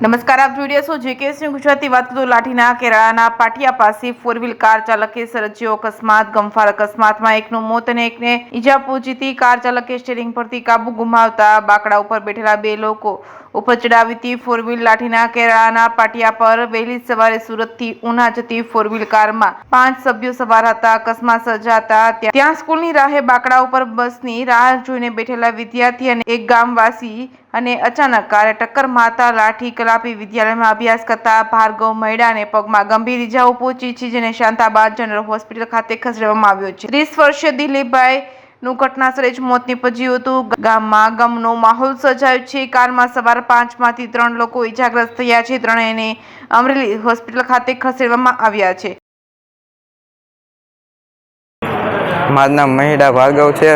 નમસ્કાર, આપ જોઈ રહ્યા છો જેકેએસની ગુજરાતી વાત. તો લાઠીના કેરાળાના પાટિયા પાસે ફોર વ્હીલ કાર ચાલકે સર્જ્યો અકસ્માત. ગમફાર અકસ્માતમાં એકનું મોત અને એકને ઈજા પહોંચી. કાર ચાલકે સ્ટીયરિંગ પરથી કાબુ ગુમાવતા બાકડા ઉપર બેઠેલા બે લોકો ઉપર ચડાવી હતી. ફોર વ્હીલ લાઠીના કેરાળાના પાટિયા પર વહેલી સવારે સુરતથી ઉના જતી ફોર વ્હીલ કારમાં 5 સભ્યો સવાર હતા. અકસ્માત સર્જાતા ત્યાં સ્કૂલની રાહે બાકડા ઉપર બસની રાહ જોઈને બેઠેલા વિદ્યાર્થી અને એક ગામવાસી અને અચાનક કારે ટક્કર મારતા લાઠી કલાપી વિદ્યાલયમાં અભ્યાસ કરતા ભાર્ગવ મૈડાને પગમાં ગંભીર ઇજાઓ પહોંચી છે, જેને શાંતાબાદ જનરલ હોસ્પિટલ ખાતે ખસેડવામાં આવ્યો છે. 30 વર્ષીય દિલીપભાઈ નું ઘટનાસ્થળે જ મોત નીપજ્યું હતું. ગામમાં ગમનો માહોલ સર્જાયો છે. કારમાં સવાર 5 માંથી 3 લોકો ઇજાગ્રસ્ત થયા છે. ત્રણેયને અમરેલી હોસ્પિટલ ખાતે ખસેડવામાં આવ્યા છે. મારું નામ મહિડા ભાર્ગવ છે.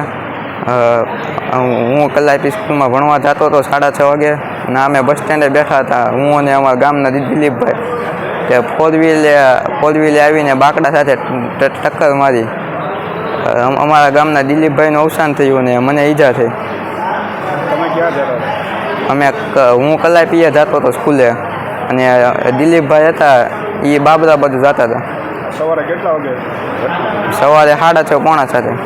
હું કલાપી સ્કૂલમાં ભણવા જતો હતો 6:30 વાગે અને અમે બસ સ્ટેન્ડે બેઠા હતા. હું અને અમારા ગામના દિલીપભાઈ તે ફોર વ્હીલે આવીને બાકડા સાથે ટક્કર મારી. અમારા ગામના દિલીપભાઈનું અવસાન થયું અને મને ઈજા થઈ. હું કલાપીએ જતો હતો સ્કૂલે અને દિલીપભાઈ હતા એ બાબરા બધું જતા હતા. સવારે કેટલા વાગે? સવારે 6:30 પોણા 7.